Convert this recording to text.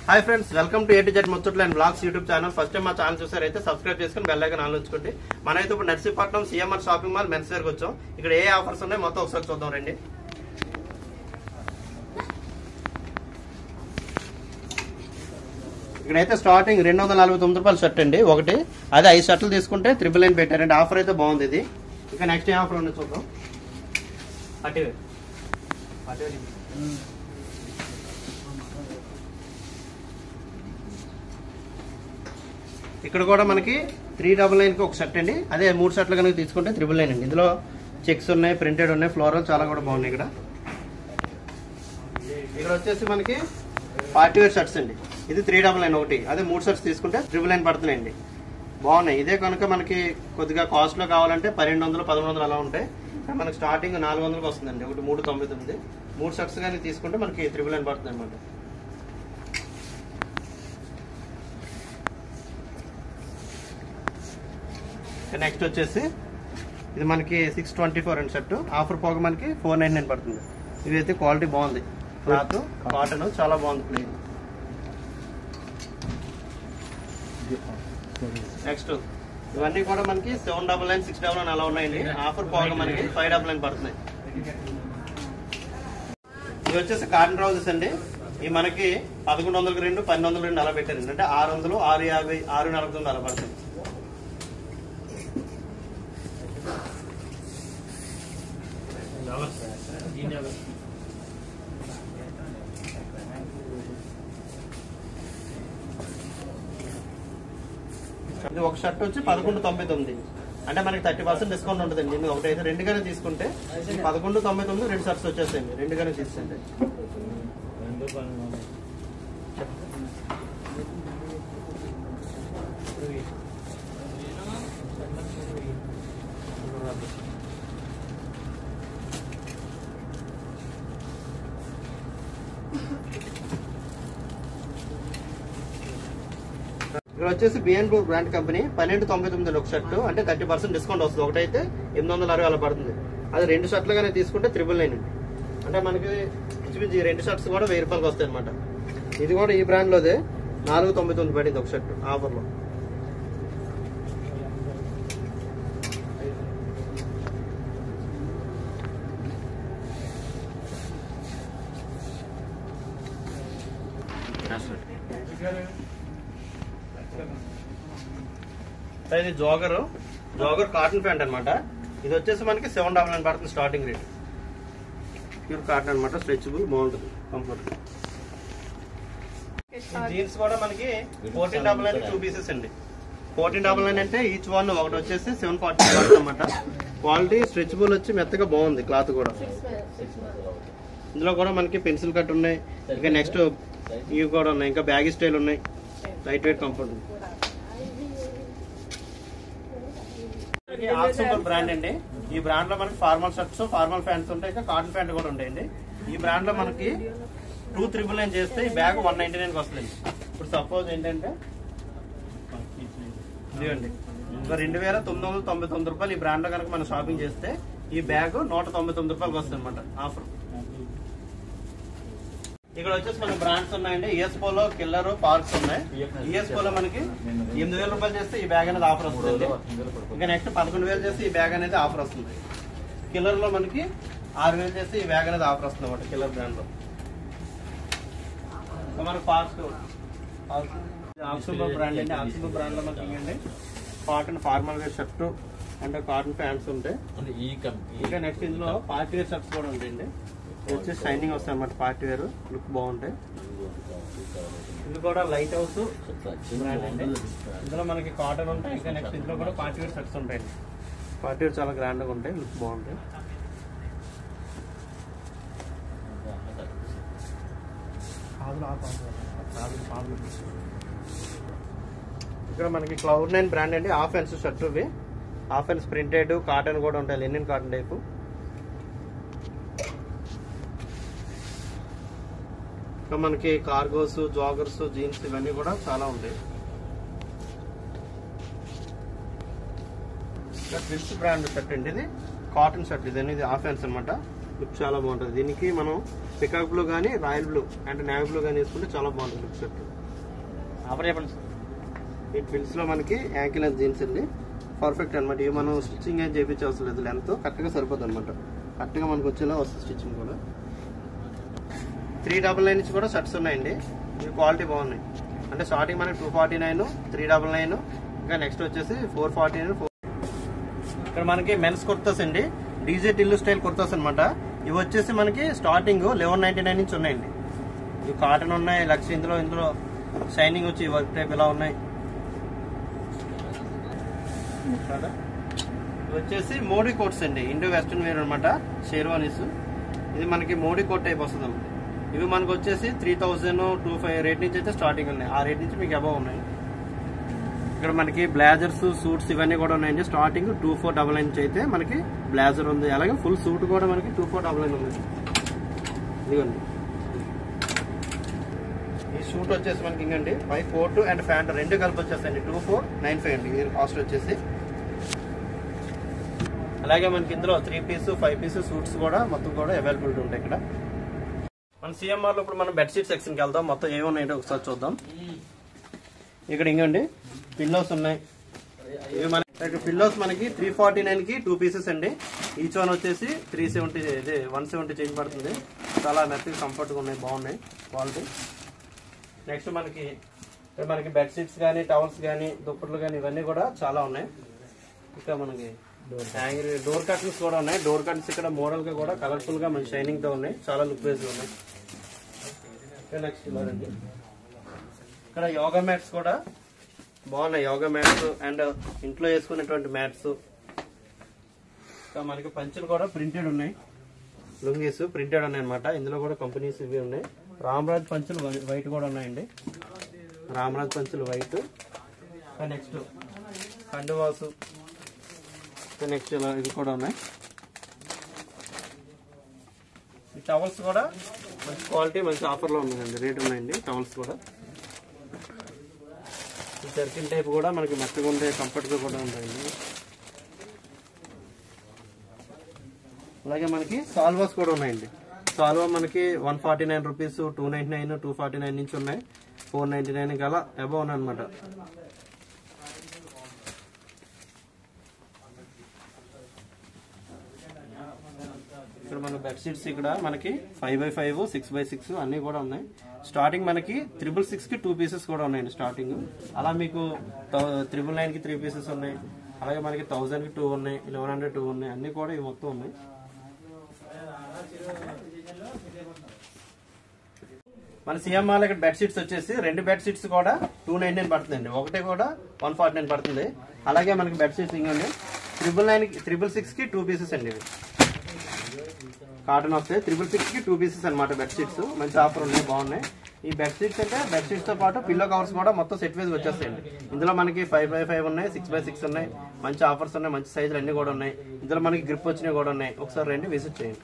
Hi friends, welcome to A to Z ముచ్చట్లు and blogs YouTube channel. First time మా channel చూసారైతే subscribe చేసుకుని bell icon on ఉంచుకోండి. మనైతే ఇప్పుడు Narsipatnam CMR shopping mall men's వేర్కి వచ్చాం. ఇక్కడ ఏ ఆఫర్స్ ఉన్నాయి మొత్తం ఒకసారి చూద్దాం రండి. ఇక్కడైతే స్టార్టింగ్ 249 రూపాయలు షర్ట్ అండి ఒకటి. అదే 5 షర్ట్లు తీసుకుంటే 999 పెట్టారండి. ఆఫర్ అయితే బాగుంది ఇది. ఇంకా నెక్స్ట్ ఏ ఆఫర్ ఉంది చూద్దాం. ఇక్కడ కూడా మనకి 399 కి ఒక షర్ట్ అండి. అదే 3 షర్ట్లు కనుక తీసుకుంటే 999 అండి. ఇందులో చెక్స్ ఉన్నాయి, ప్రింటెడ్ ఉన్నాయి, ఫ్లోరల్ చాలా కూడా బాగున్నాయి. ఇక్కడ వచ్చేసి మనకి పార్టీ వేర్ షర్ట్స్ అండి. ఇది 399 ఒకటి. అదే 3 షర్ట్స్ తీసుకుంటే 999 పడుతున్నాయండి. బాగున్నాయి. ఇదే కనుక మనకి కొద్దిగా కాస్ట్ లో కావాలంటే 1200, 1100 అలా ఉంటాయి. మనకి స్టార్టింగ్ 400కి వస్తుందండి. ఒకటి 399. 3 షర్ట్స్ కానీ తీసుకుంటే మనకి 999 పడుతుంది అనమాట. నెక్స్ట్ వచ్చేసి ఇది మనకి 624 అండి షర్ట్. ఆఫర్ పోగా మనకి 499 పడుతుంది. ఇవి అయితే క్వాలిటీ బాగుంది. క్లాత్ కాటన్ చాలా బాగుంది. ప్లేన్. నెక్స్ట్ ఇవన్నీ కూడా మనకి 799, 699 అలా ఉన్నాయండి. ఆఫర్ పోగా మనకి 599 పడుతున్నాయి. ఇవి వచ్చేసి కాటన్ ట్రౌజర్స్ అండి. ఇవి మనకి 1100కి 2, 1200కి 2 అలా పెట్టారండి. అంటే 600, 650, 649 అలా పడుతుంది. ఇది ఒక షర్ట్ వచ్చి 1199. అంటే మనకి 30% డిస్కౌంట్ ఉంటుందండి. ఇది ఒకటైతే 2 గానే తీసుకుంటే 1199 2 షర్ట్స్ వచ్చేస్తాయండి. 2 గానే తీసుకుంటే. ఇక్కడ వచ్చేసి B&B బ్రాండ్ కంపెనీ 1299 ఒక షర్ట్. అంటే 30% డిస్కౌంట్ వస్తుంది. ఒకటైతే 860 అలా పడుతుంది. అది 2 షర్ట్లు గానే తీసుకుంటే 999 అండి. అంటే మనకి ఈ 2 షర్ట్స్ కూడా 1000 రూపాయలకి వస్తాయి అనమాట. ఇది కూడా ఈ బ్రాండ్ లోదే 499 పడింది ఒక షర్ట్ ఆఫర్ లో. ఇది జోగర్ కాటన్ ప్యాంట్ అనమాట. ఇది వచ్చేసి మనకి 799 పడుతుంది స్టార్టింగ్ రేట్. ప్యూర్ కాటన్ అనమాట. స్ట్రెచబుల్ బాగుంటుంది, కంఫర్ట్. జీన్స్ కూడా మనకి 1499 2 పీసెస్ అండి. 1499 అంటే ఈచ్ వన్ ఒకటి వచ్చేసి 740 పడుతుంది అనమాట. క్వాలిటీ స్ట్రెచబుల్ వచ్చి మెత్తగా బాగుంది. క్లాత్ కూడా ఇందులో కూడా మనకి పెన్సిల్ కట్ ఉన్నాయి. ఇంకా నెక్స్ట్ ఇవి కూడా ఉన్నాయి. ఇంకా బ్యాగీ స్టైల్ ఉన్నాయి. Light weight comfort. Accessible brand అండి. ఈ బ్రాండ్ లో మనకి ఫార్మల్ షర్ట్స్, ఫార్మల్ ప్యాంట్స్ ఉంటాయి. ఇంకా కాటన్ ప్యాంట్ కూడా ఉంటాయండి. ఈ బ్రాండ్ లో మనకి 299 చేస్తే ఈ బ్యాగ్ 199కి వస్తుంది. ఇప్పుడు సపోజ్ ఏంటంటే ఇదిగండి, ఇంకా 2999 రూపాయలు ఈ బ్రాండ్ లో కనుక మనం షాపింగ్ చేస్తే ఈ బ్యాగ్ 199 రూపాయలకి వస్తుంది అనమాట ఆఫర్. ఇక్కడ వచ్చేసి మనకి బ్రాండ్స్ ఉన్నాయండి. ESPO లో కిల్లర్, పార్క్స్ ఉన్నాయి. ESPO లో మనకి 8000 రూపాయలు చేస్తే ఈ బ్యాగ్ అనేది ఆఫర్ వస్తుంది. ఇంకా నెక్స్ట్ 11,000 చేస్తే ఈ బ్యాగ్ అనేది ఆఫర్ వస్తుంది. కిల్లర్ లో మనకి 6,000 చేస్తే ఈ బ్యాగ్ అనేది ఆఫర్ వస్తుంది అనమాట. కిల్లర్ బ్రాండ్ లో మనకి పార్క్స్ ఆక్సిబుల్ బ్రాండ్ అండి. ఆక్సిబుల్ బ్రాండ్ లో మనకి ఏంటంటే cotton formal wear shirt and cotton pants ఉంటాయి. ఇంకా నెక్స్ట్ ఇందులో పార్టీ వేర్ షర్ట్స్ కూడా ఉంటాయండి. వచ్చేసి షైనింగ్ వస్తాయి అన్నమాట. పార్టీ వేర్ లుక్ బాగుంటాయి. ఇది కూడా లైట్ హౌస్ బ్రాండ్ అండి. ఇందులో మనకి కాటన్ ఉంటాయి. ఇంకా నెక్స్ట్ ఇందులో కూడా పార్టీ వేర్ షర్ట్స్ ఉంటాయండి. పార్టీ వేర్ చాలా గ్రాండ్ గా ఉంటాయి, లుక్ బాగుంటాయి. ఇక్కడ మనకి Cloud9 బ్రాండ్ అండి. Half hands shirt. ఇవి హాఫ్ హ్యాండ్స్ ప్రింటెడ్ కాటన్ కూడా ఉంటాయి. Linen cotton type. మనకి కార్గోస్, జాగర్స్, జీన్స్ ఇవన్నీ కూడా చాలా ఉంటాయి. ట్విల్స్ బ్రాండ్ షర్ట్ అండి. ఇది కాటన్ షర్ట్. ఇది హాఫ్ హ్యాండ్స్ అనమాట. లుక్ చాలా బాగుంటుంది. దీనికి మనం పికాక్ బ్లూ కానీ రాయల్ బ్లూ అంటే నేవీ బ్లూ కానీ వేసుకుంటే చాలా బాగుంటుంది లుక్ షర్ట్. ఆఫర్ చెప్పండి సార్. ఈ ట్విల్స్ లో మనకి యాంకిల్ లెంత్ జీన్స్ అండి, పర్ఫెక్ట్ అనమాట. ఇవి మనం స్టిచ్చింగ్ ఏం చేయించే అవసరం లేదు, లెంత్ కరెక్ట్గా సరిపోతుంది అనమాట. కరెక్ట్గా మనకు వచ్చేలా వస్తుంది స్టిచ్చింగ్ కూడా. 399 నుంచి కూడా షర్ట్స్ ఉన్నాయండి. ఇవి క్వాలిటీ బాగున్నాయి. అంటే స్టార్టింగ్ మనకి 249, 399, ఇంకా నెక్స్ట్ వచ్చేసి 449. ఇక్కడ మనకి మెన్స్ కుర్తాస్ అండి, డీజే టిల్లు స్టైల్ కుర్తాస్ అనమాట. ఇవి వచ్చేసి మనకి స్టార్టింగ్ 1199 నుంచి ఉన్నాయండి. ఇవి కాటన్ ఉన్నాయి, లక్స్ ఇందులో షైనింగ్ వచ్చి వర్క్ టైప్ ఇలా ఉన్నాయి. ఇవి వచ్చేసి మోడీ కోట్స్ అండి, ఇండో వెస్టర్న్ వేర్ అనమాట, షేర్వానీస్. ఇది మనకి మోడీ కోట్ టైప్ వస్తుంది. ఇవి మనకు వచ్చేసి 3025 రేట్ నుంచి అయితే స్టార్టింగ్ ఉన్నాయి. ఆ రేట్ నుంచి మీకు అబవ్ ఉన్నాయి. ఇక్కడ మనకి బ్లేజర్స్, సూట్స్ ఇవన్నీ కూడా ఉన్నాయండి. స్టార్టింగ్ 2499 నుంచి అయితే మనకి బ్లేజర్ ఉంది, అలాగే ఫుల్ సూట్ కూడా మనకి 2499 ఉంది. ఇదిగోండి ఈ సూట్ వచ్చేసి మనకి ఇంకండి పై కోట్ అండ్ ప్యాంట్ రెండు కలిపి వచ్చేస్తాయండి 2495 అండి ఇది కాస్ట్ వచ్చేసి. అలాగే మనకి ఇందులో 3 పీస్ 5 పీస్ సూట్స్ కూడా మొత్తం కూడా అవైలబిలిటీ ఉంటాయి. ఇక్కడ మన సిఎంఆర్ లో ఇప్పుడు మనం బెడ్షీట్ సెక్షన్ కి వెళ్దాం. మొత్తం ఏమున్నాయంటే ఒకసారి చూద్దాం. ఇక్కడ ఇంకండి పిల్లోస్ ఉన్నాయి. ఇవి మన పిల్లోస్ మనకి 349 కి 2 పీసెస్ అండి. ఈచ్ వన్ వచ్చేసి 370 ఇది 170 చేంజ్ పడుతుంది. చాలా మెత్తగా కంఫర్ట్ గా ఉన్నాయి, బాగున్నాయి క్వాలిటీ. నెక్స్ట్ మనకి బెడ్షీట్స్ కానీ టవల్స్ కానీ దుప్పట్లు కానీ ఇవన్నీ కూడా చాలా ఉన్నాయి. ఇంకా మనకి డోర్ కర్టన్స్ కూడా ఉన్నాయి. డోర్ కర్టన్స్ ఇక్కడ మోడల్ గా కూడా కలర్ఫుల్ గా మంచి షైనింగ్ తో ఉన్నాయి, చాలా లుక్ వైజ్ ఉన్నాయి. నెక్స్ట్ ఇలాంటి ఇక్కడ యోగా మ్యాట్స్ కూడా బాగున్నాయి. యోగా మ్యాట్స్ అండ్ ఇంట్లో వేసుకునేటువంటి మ్యాట్స్. ఇంకా మనకి పంచులు కూడా ప్రింటెడ్ ఉన్నాయి, లుంగీస్ ప్రింటెడ్ ఉన్నాయి అనమాట. ఇందులో కూడా కంపెనీస్ ఇవి ఉన్నాయి. రామరాజ్ పంచులు వైట్ కూడా ఉన్నాయండి, రామరాజ్ పంచులు వైట్. నెక్స్ట్ కండువాసు, నెక్స్ట్ ఇలా ఇవి కూడా ఉన్నాయి. ఈ టవల్స్ కూడా మంచి క్వాలిటీ మంచి ఆఫర్లో ఉన్నాయండి, రేట్ ఉన్నాయండి టవల్స్ కూడా. ఈ సర్కిల్ టైప్ కూడా మనకి మెత్తగా ఉండే కంఫర్ట్గా కూడా ఉంటాయండి. అలాగే మనకి సాల్వాస్ కూడా ఉన్నాయండి. సాల్వా మనకి 149 రూపీస్, 299, 249 నుంచి ఉన్నాయి, 499 గల అబౌవ్ ఉన్నాయి అనమాట. ఇక్కడ మన బెడ్షీట్స్ ఇక్కడ మనకి 5x5, 6x6 అన్ని కూడా ఉన్నాయి. స్టార్టింగ్ మనకి 666 కి 2 పీసెస్ కూడా ఉన్నాయండి స్టార్టింగ్. అలా మీకు 999 కి 3 పీసెస్ ఉన్నాయి. అలాగే మనకి 1000 కి 2 ఉన్నాయి, 1100 2 ఉన్నాయి, అన్ని కూడా ఇవి మొత్తం ఉన్నాయి. మన సిఎంఆర్ ఇక్కడ బెడ్షీట్స్ వచ్చేసి 2 బెడ్షీట్స్ కూడా 299 పడుతుందండి, ఒకటి కూడా 149 పడుతుంది. అలాగే మనకి బెడ్షీట్స్ ఇంకండి 666 కి 2 పీసెస్ అండి. ఇవి కాటన్ వస్తాయి, 666 కి 2 పీసెస్ అనమాట బెడ్షీట్స్. మంచి ఆఫర్ ఉన్నాయి, బాగున్నాయి. ఈ బెడ్షీట్స్ అంటే బెడ్షీట్స్ తో పాటు పిల్లో కవర్స్ కూడా మొత్తం సెట్ వైజ్ వచ్చేస్తాయండి. ఇందులో మనకి 5x5 ఉన్నాయి, 6x6 ఉన్నాయి, మంచి ఆఫర్స్ ఉన్నాయి, మంచి సైజులు అన్ని కూడా ఉన్నాయి. ఇందులో మనకి గ్రిప్ వచ్చినవి కూడా ఉన్నాయి. ఒకసారి రండి విజిట్ చేయండి.